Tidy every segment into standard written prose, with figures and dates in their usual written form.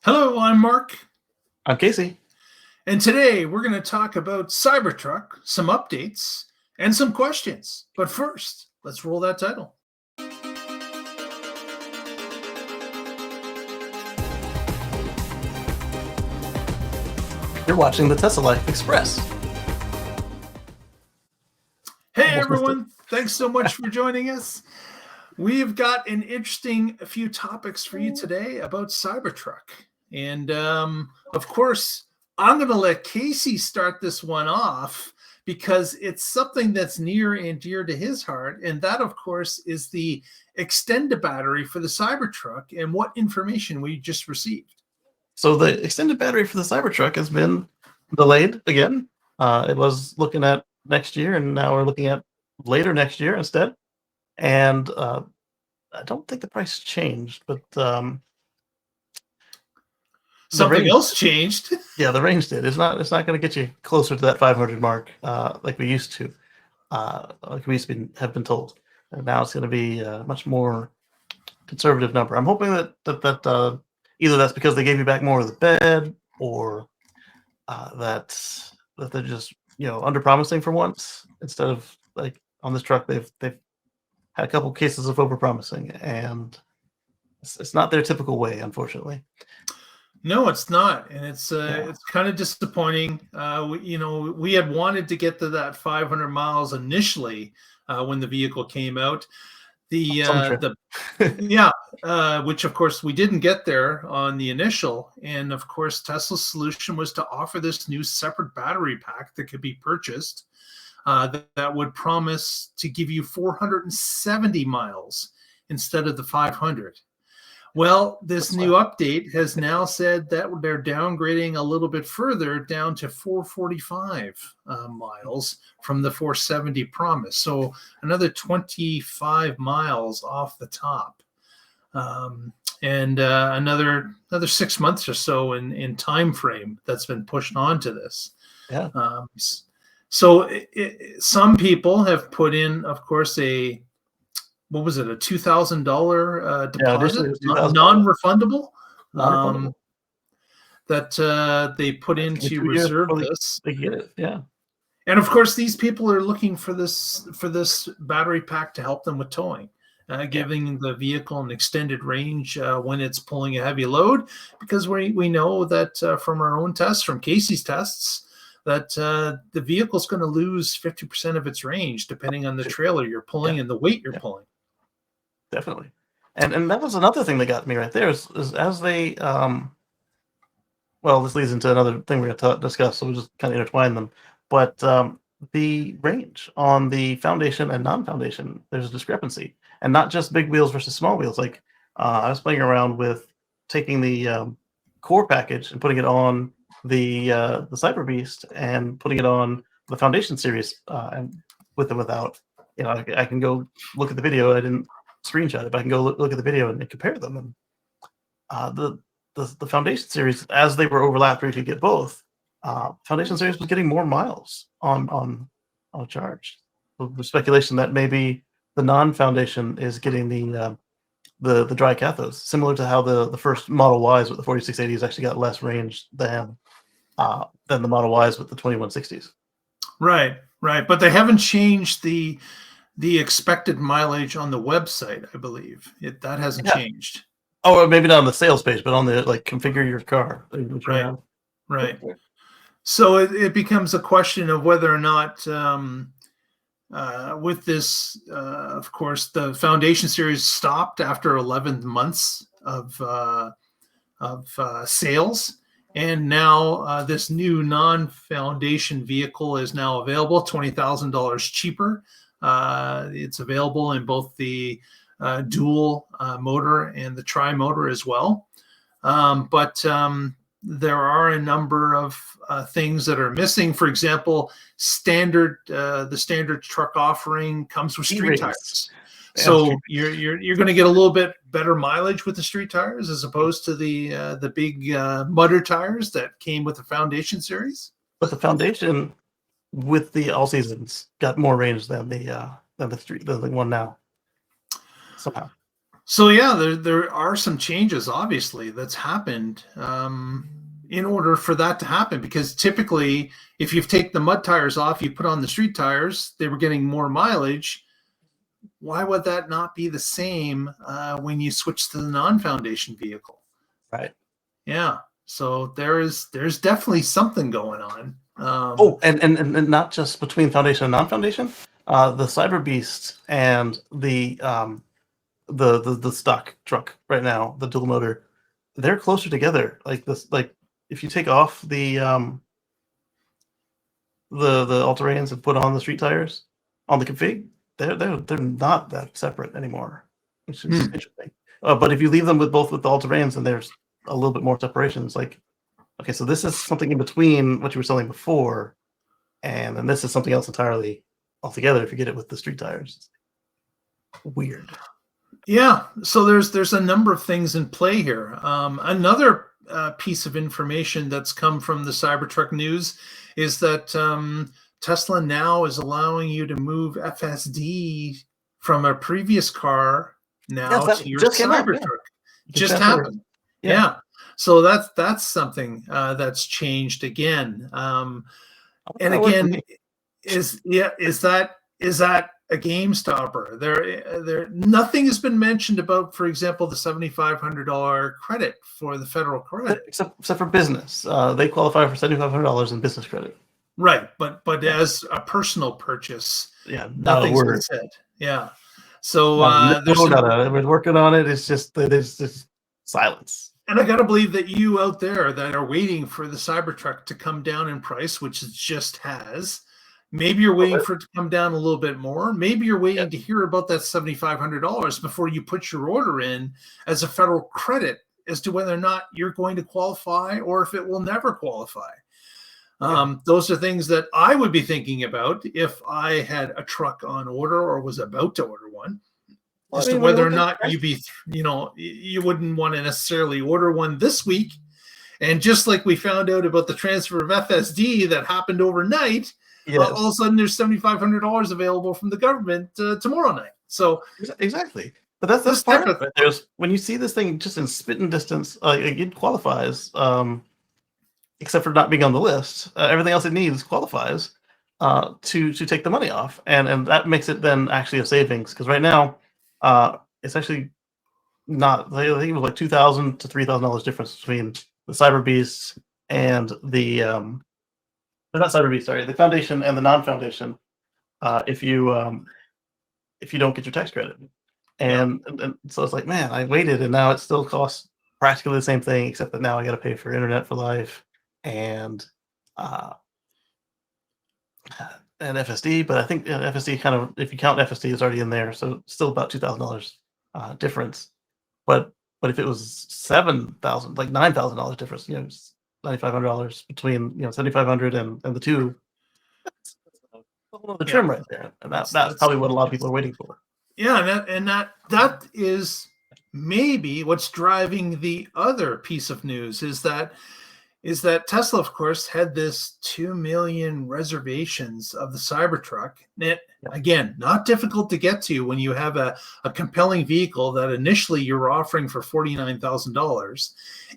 Hello, I'm Mark, I'm Casey. and today we're going to talk about Cybertruck, some updates, and some questions. But first, let's roll that title. You're watching the Tesla Life Express. Hey Almost missed it. everyone, thanks so much for joining us. We've got an interesting few topics for you today about Cybertruck. And of course, I'm going to let Casey start this one off because it's something that's near and dear to his heart. And that, of course, is the extended battery for the Cybertruck and what information we just received. So the extended battery for the Cybertruck has been delayed again. It was looking at next year, and now we're looking at later next year instead. And I don't think the price changed, but Something else changed. Yeah, the range did. It's not going to get you closer to that 500 mark like we used to. Have been told. And now it's going to be a much more conservative number. I'm hoping that either that's because they gave you back more of the bed, or that they're just under promising for once, instead of like on this truck they've had a couple cases of over promising, and it's not their typical way, unfortunately. No, it's not, and it's kind of disappointing. We had wanted to get to that 500 miles initially when the vehicle came out. Which of course we didn't get there on the initial. And of course, Tesla's solution was to offer this new separate battery pack that could be purchased that would promise to give you 470 miles instead of the 500. Well, this new update has now said that they're downgrading a little bit further down to 445 miles from the 470 promise. So another 25 miles off the top. And another 6 months or so in time frame that's been pushed onto this. Yeah. So some people have put in, of course, a $2,000 deposit, non-refundable, that they put in to reserve this. They get it, yeah. And of course, these people are looking for this battery pack to help them with towing, giving the vehicle an extended range when it's pulling a heavy load, because we know that from our own tests, from Casey's tests, that the vehicle's going to lose 50% of its range depending on the trailer you're pulling and the weight you're pulling. Definitely. And that was another thing that got me right there is as they this leads into another thing we're going to discuss, so we'll just kind of intertwine them. But the range on the foundation and non-foundation, there's a discrepancy, and not just big wheels versus small wheels. Like I was playing around with taking the core package and putting it on the Cyber Beast and putting it on the foundation series, and with and without. I can go look at the video. I didn't screenshot it, but I can go look at the video and compare them. And the foundation series, as they were overlapped, where you could get both, foundation series was getting more miles on a charge. The speculation that maybe the non-foundation is getting the dry cathodes, similar to how the first Model Ys with the 4680s actually got less range than the Model Ys with the 2160s. Right. But they haven't changed the expected mileage on the website, I believe. That hasn't changed. Oh, maybe not on the sales page, but on the configure your car. Right. So it becomes a question of whether or not with this, of course, the foundation series stopped after 11 months of sales. And now this new non-foundation vehicle is now available, $20,000 cheaper. It's available in both the dual motor and the tri-motor as well. But there are a number of things that are missing. For example, the standard truck offering comes with street tires. So you're going to get a little bit better mileage with the street tires as opposed to the big mudder tires that came with the foundation series. But the foundation with the all seasons got more range than the one now. Somehow. So yeah, there are some changes obviously that's happened in order for that to happen, because typically if you take the mud tires off, you put on the street tires, they were getting more mileage. Why would that not be the same when you switch to the non-foundation vehicle? Right. Yeah. So there's definitely something going on. Oh, and not just between foundation and non-foundation. The Cyber Beast and the stock truck right now, the dual motor, they're closer together. Like this, like if you take off the all terrains and put on the street tires on the config, they're not that separate anymore, which is interesting. But if you leave them with both with the all terrains, then there's a little bit more separation. It's like, okay, so this is something in between what you were selling before, and then this is something else entirely altogether. If you get it with the street tires, weird. Yeah, so there's a number of things in play here. Another piece of information that's come from the Cybertruck news is that Tesla now is allowing you to move FSD from a previous car now Yes, to your just came out. Cybertruck. Yeah. Just happened. Yeah. Yeah. So that's something that's changed again. And again, is that a game stopper? There nothing has been mentioned about, for example, the $7,500 credit for the federal credit, except for business. They qualify for $7,500 in business credit. Right, but as a personal purchase, yeah, nothing's been said. Yeah, so we're working on it. It's just silence. And I got to believe that you out there that are waiting for the Cybertruck to come down in price, which it just has, maybe you're waiting for it to come down a little bit more. Maybe you're waiting to hear about that $7,500 before you put your order in as a federal credit as to whether or not you're going to qualify or if it will never qualify. Those are things that I would be thinking about if I had a truck on order or was about to order one. As to whether or not you wouldn't want to necessarily order one this week. And just like we found out about the transfer of FSD that happened overnight, all of a sudden there's $7,500 available from the government tomorrow night. So exactly. But that's part of it. There's when you see this thing just in spitting distance, it qualifies, except for not being on the list. Everything else it needs qualifies to take the money off, and that makes it then actually a savings, because right now it's actually not. I think it was like $2,000 to $3,000 difference between the Cyber Beast and the not Cyber Beast, sorry, the Foundation and the non-Foundation. If you don't get your tax credit, and so it's like, man, I waited, and now it still costs practically the same thing, except that now I got to pay for internet for life and FSD, but I think FSD kind of, if you count FSD, is already in there, so still about $2,000 difference. But if it was $7,000, like $9,000 difference, $9,500 between $7,500 and the two, that's a whole other trim right there, and that's probably what a lot of people are waiting for. Yeah, and that is maybe what's driving the other piece of news is that Tesla, of course, had this 2 million reservations of the Cybertruck. Again, not difficult to get to when you have a compelling vehicle that initially you were offering for $49,000.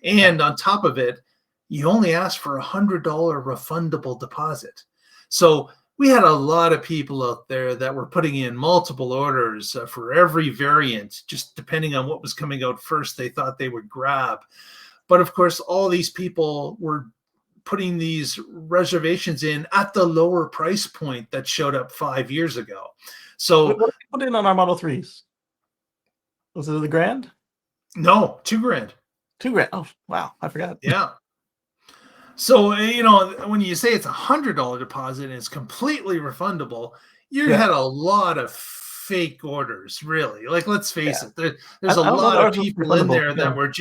And on top of it, you only asked for $100 refundable deposit. So we had a lot of people out there that were putting in multiple orders for every variant, just depending on what was coming out first, they thought they would grab. But of course, all these people were putting these reservations in at the lower price point that showed up 5 years ago. So what did you put in on our Model 3s? Was it the grand? No, $2,000. $2,000. Oh, wow. I forgot. Yeah. So, when you say it's $100 deposit and it's completely refundable, you had a lot of fake orders, really. Like, let's face it, there's a lot of people in there that were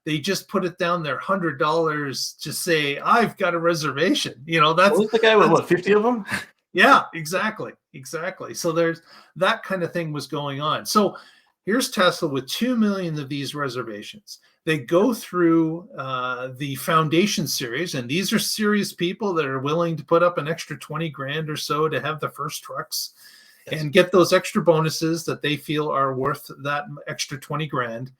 they just put it down there $100 to say, I've got a reservation. That's was the guy with what, 50 of them? Yeah, exactly. So there's that kind of thing was going on. So here's Tesla with 2 million of these reservations. They go through the Foundation series, and these are serious people that are willing to put up an extra $20,000 or so to have the first trucks. Yes. and get those extra bonuses that they feel are worth that extra 20 grand.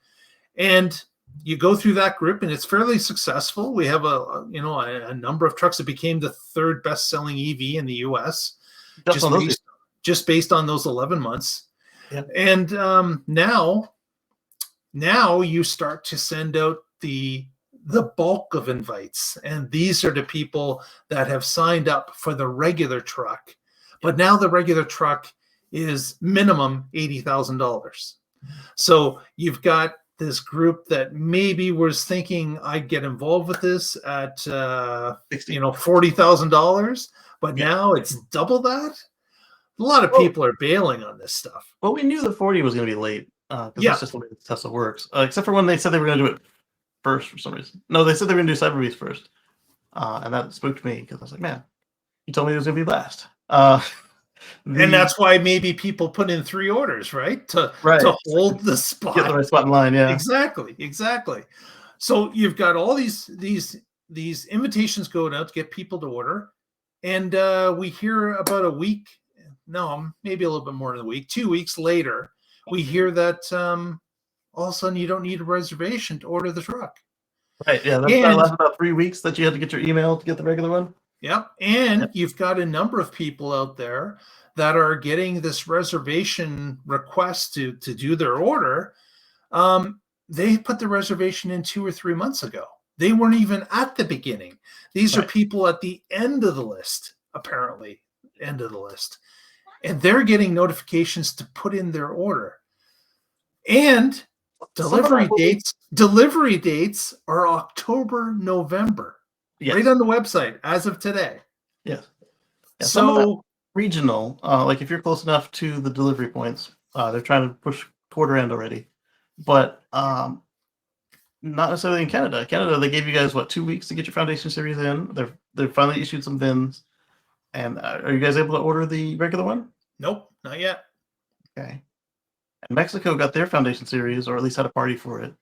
And you go through that group, and it's fairly successful. We have a number of trucks that became the third best-selling EV in the U.S. just based on those 11 months. Yeah. And now you start to send out the bulk of invites, and these are the people that have signed up for the regular truck. But now the regular truck is minimum $80,000. So you've got this group that maybe was thinking I'd get involved with this at $40,000, but now it's double that. A lot of people are bailing on this stuff. Well, we knew the 40 was going to be late because that's just the way Tesla works. Except for when they said they were going to do it first for some reason. No, they said they were going to do Cybertruck first, and that spooked me because I was like, man, you told me it was going to be last. And that's why maybe people put in 3 orders, right? To hold the spot. Get the right spot in line, yeah. Exactly. So you've got all these invitations going out to get people to order, and we hear about a week, no, maybe a little bit more than a week, 2 weeks later, we hear that all of a sudden you don't need a reservation to order the truck. Right, yeah, that lasted about 3 weeks that you had to get your email to get the regular one. Yep. And you've got a number of people out there that are getting this reservation request to do their order. They put the reservation in 2 or 3 months ago. They weren't even at the beginning. These are people at the end of the list, apparently, end of the list. And they're getting notifications to put in their order. And delivery dates are October, November. Yes. Right on the website as of today. Yes. Yeah, so regional, like if you're close enough to the delivery points, they're trying to push quarter end already, but not necessarily in Canada. Canada, they gave you guys 2 weeks to get your foundation series in. They've finally issued some VINs, and are you guys able to order the regular one? Nope, not yet. Okay. And Mexico got their foundation series, or at least had a party for it,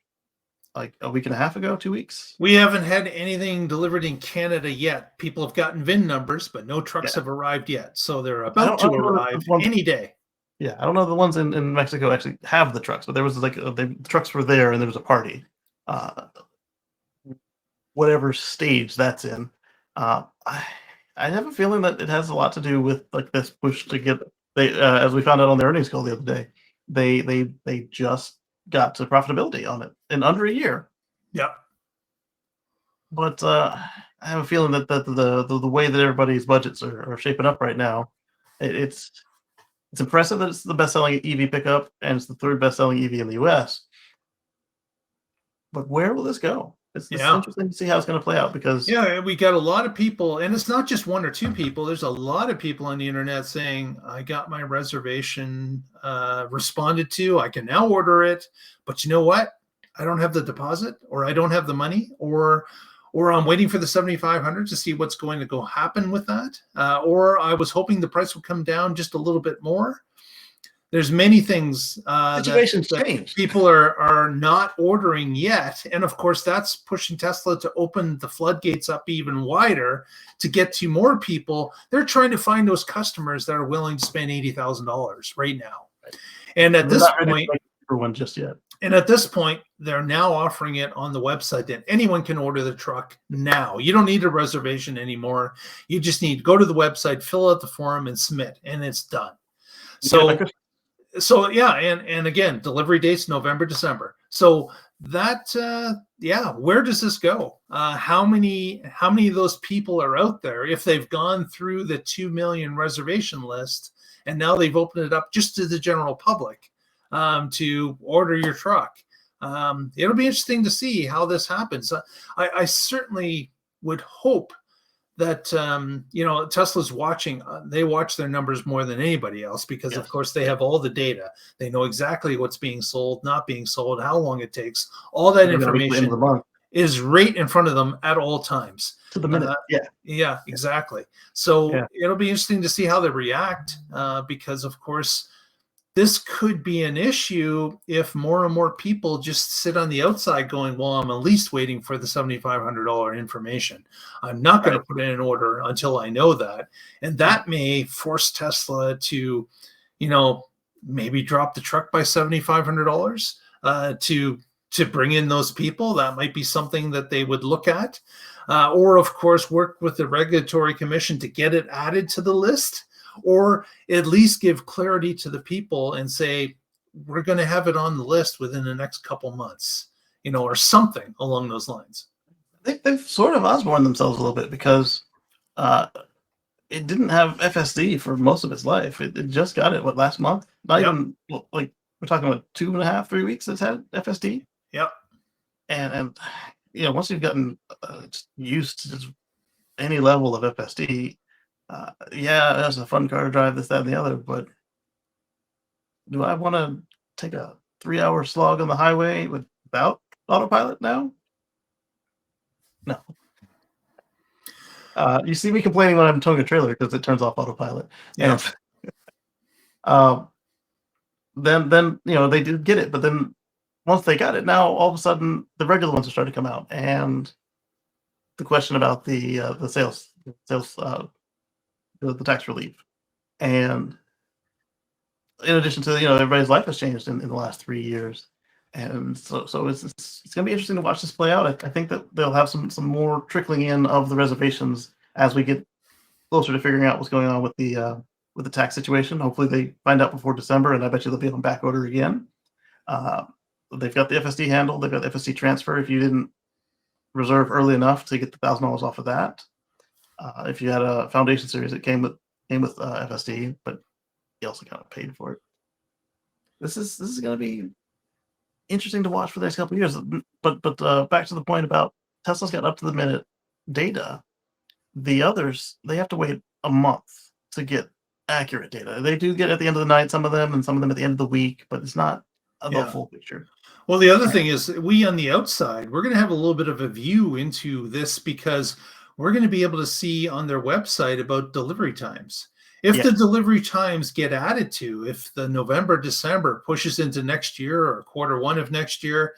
like a week and a half ago, 2 weeks. We haven't had anything delivered in Canada yet. People have gotten VIN numbers, but no trucks have arrived yet. So they're about to arrive any day. Yeah, I don't know the ones in Mexico actually have the trucks, but there was the trucks were there and there was a party. Whatever stage that's in. I have a feeling that it has a lot to do with this push to get as we found out on the earnings call the other day, they just got to profitability on it in under a year. Yeah. But I have a feeling that the way that everybody's budgets are shaping up right now, it's impressive that it's the best-selling EV pickup and it's the 3rd best-selling EV in the US. But where will this go? It's interesting to see how it's going to play out because we got a lot of people, and it's not just 1 or 2 people. There's a lot of people on the internet saying, I got my reservation responded to. I can now order it. But you know what? I don't have the deposit, or I don't have the money, or I'm waiting for the 7,500 to see what's going to happen with that. Or I was hoping the price would come down just a little bit more. There's many things that people are not ordering yet. And of course, that's pushing Tesla to open the floodgates up even wider to get to more people. They're trying to find those customers that are willing to spend $80,000 right now. And at this point, for one just yet. And at this point, they're now offering it on the website that anyone can order the truck now. You don't need a reservation anymore. You just need to go to the website, fill out the form, and submit, and it's done. So yeah, and again, delivery dates November, December. So that where does this go? How many of those people are out there if they've gone through the 2 million reservation list and now they've opened it up just to the general public to order your truck? It'll be interesting to see how this happens. I certainly would hope that Tesla's watching. They watch their numbers more than anybody else because of course they have all the data. They know exactly what's being sold, not being sold, how long it takes. All that information is right in front of them at all times. To the minute. Yeah, exactly. So it'll be interesting to see how they react because of course this could be an issue if more and more people just sit on the outside going, well, I'm at least waiting for the $7,500 information. I'm not going to put in an order until I know that. And that may force Tesla to maybe drop the truck by $7,500 to bring in those people. That might be something that they would look at. Or, of course, work with the regulatory commission to get it added to the list, or at least give clarity to the people and say, we're going to have it on the list within the next couple months, or something along those lines. I think they've sort of Osborne themselves a little bit because it didn't have FSD for most of its life. It just got it, last month? Not Yep. even, we're talking about 2.5, 3 weeks it's had FSD. Yep. And once you've gotten used to just any level of FSD, that's a fun car to drive, this, that, and the other, but do I want to take a 3-hour slog on the highway without autopilot now? No. You see me complaining when I'm towing a trailer because it turns off autopilot. Yeah. And then they did get it, but then once they got it, now all of a sudden the regular ones are starting to come out, and the question about the sales, the tax relief, and in addition to everybody's life has changed in the last 3 years, and so it's going to be interesting to watch this play out. I think that they'll have some more trickling in of the reservations as we get closer to figuring out what's going on with the tax situation. Hopefully they find out before December, and I bet you they'll be on back order again. They've got the FSD handle, they've got the FSD transfer. If you didn't reserve early enough to get the $1,000 off of that, if you had a foundation series, it came with FSD, but you also kind of paid for it. This is going to be interesting to watch for the next couple of years. But back to the point about Tesla's got up to the minute data. The others, they have to wait a month to get accurate data. They do get at the end of the night, some of them, and some of them at the end of the week, but it's not the full picture. Well, the other thing is, we on the outside, we're going to have a little bit of a view into this because we're going to be able to see on their website about delivery times. If the delivery times get added to, if the November, December pushes into next year or Q1 of next year,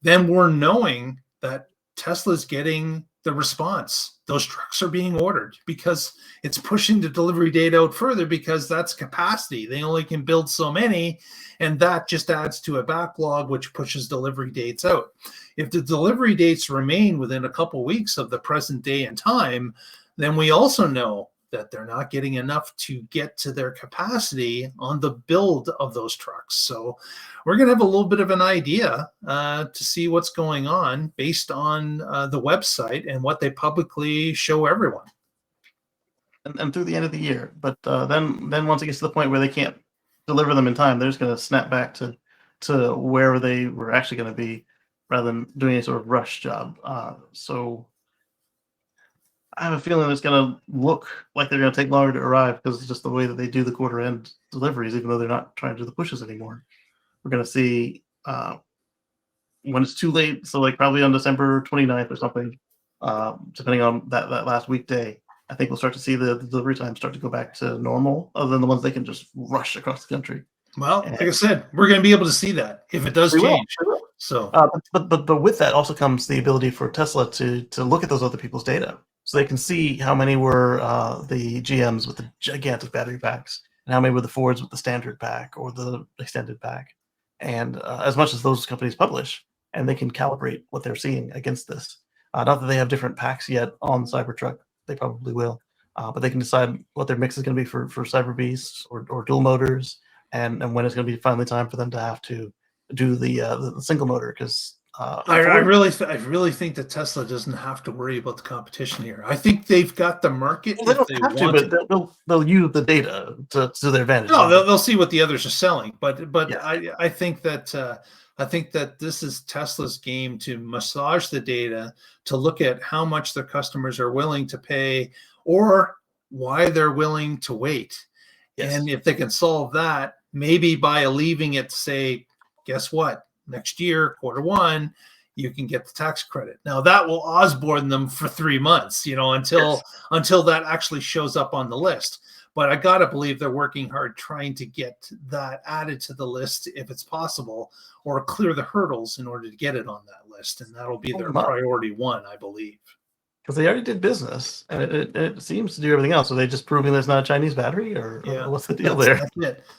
then we're knowing that Tesla's getting the response. Those trucks are being ordered because it's pushing the delivery date out further because that's capacity. They only can build so many, and that just adds to a backlog, which pushes delivery dates out. If the delivery dates remain within a couple weeks of the present day and time, then we also know that they're not getting enough to get to their capacity on the build of those trucks. So we're going to have a little bit of an idea to see what's going on based on the website and what they publicly show everyone. And through the end of the year. But then once it gets to the point where they can't deliver them in time, they're just going to snap back to where they were actually going to be rather than doing any sort of rush job. So I have a feeling it's going to look like they're going to take longer to arrive because it's just the way that they do the quarter end deliveries, even though they're not trying to do the pushes anymore. We're going to see when it's too late, so like probably on December 29th or something, depending on that last weekday, I think we'll start to see the delivery time start to go back to normal, other than the ones they can just rush across the country. Well, like I said, we're going to be able to see that if it does change. So, but with that also comes the ability for Tesla to look at those other people's data, so they can see how many were the GMs with the gigantic battery packs, and how many were the Fords with the standard pack or the extended pack, and as much as those companies publish, and they can calibrate what they're seeing against this. Not that they have different packs yet on Cybertruck, they probably will, but they can decide what their mix is going to be for Cyber Beasts or dual motors, and when it's going to be finally time for them to have to do the single motor, because I really think that Tesla doesn't have to worry about the competition here. I think they've got the market. Well, they don't have to, but they'll use the data to their advantage. No, they'll see what the others are selling, but Yeah. I think that this is Tesla's game to massage the data, to look at how much their customers are willing to pay or why they're willing to wait. Yes. And if they can solve that, maybe by leaving it, say, guess what? Next year, Q1, you can get the tax credit. Now that will Osborne them for 3 months, until that actually shows up on the list. But I gotta believe they're working hard trying to get that added to the list if it's possible, or clear the hurdles in order to get it on that list, and that'll be their priority one, I believe. because they already did business, and it seems to do everything else. So they just proving there's not a Chinese battery, or Yeah, what's the deal there?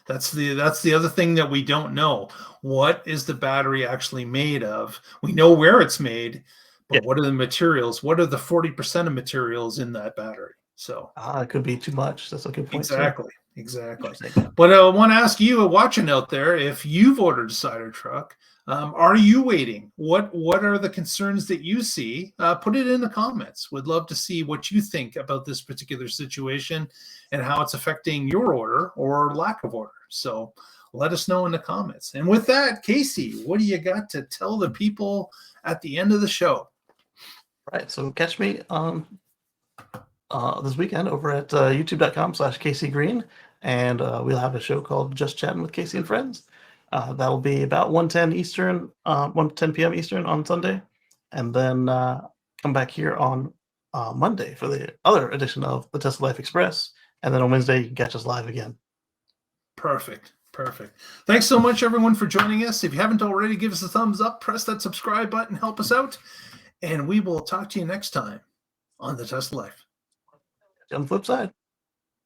that's it. That's the other thing that we don't know. What is the battery actually made of? We know where it's made, Yeah. but what are the materials? What are the 40% of materials in that battery? So It could be too much. That's a good point too. exactly. Interesting. But I want to ask you, watching out there, if you've ordered a Cybertruck, are you waiting? What are the concerns that you see? Put it in the comments. Would love to see what you think about this particular situation and how it's affecting your order or lack of order. So let us know in the comments. And with that, Casey, what do you got to tell the people at the end of the show? Right. So catch me on this weekend over at youtube.com/KCGreen, and we'll have a show called Just Chatting with Casey and Friends. That'll be about 1:10 Eastern, 1:10 p.m. Eastern on Sunday, and then come back here on Monday for the other edition of the Tesla Life Express, and then on Wednesday you can catch us live again. Perfect. Thanks so much, everyone, for joining us. If you haven't already, give us a thumbs up, press that subscribe button, help us out, and we will talk to you next time on the Tesla Life. On the flip side.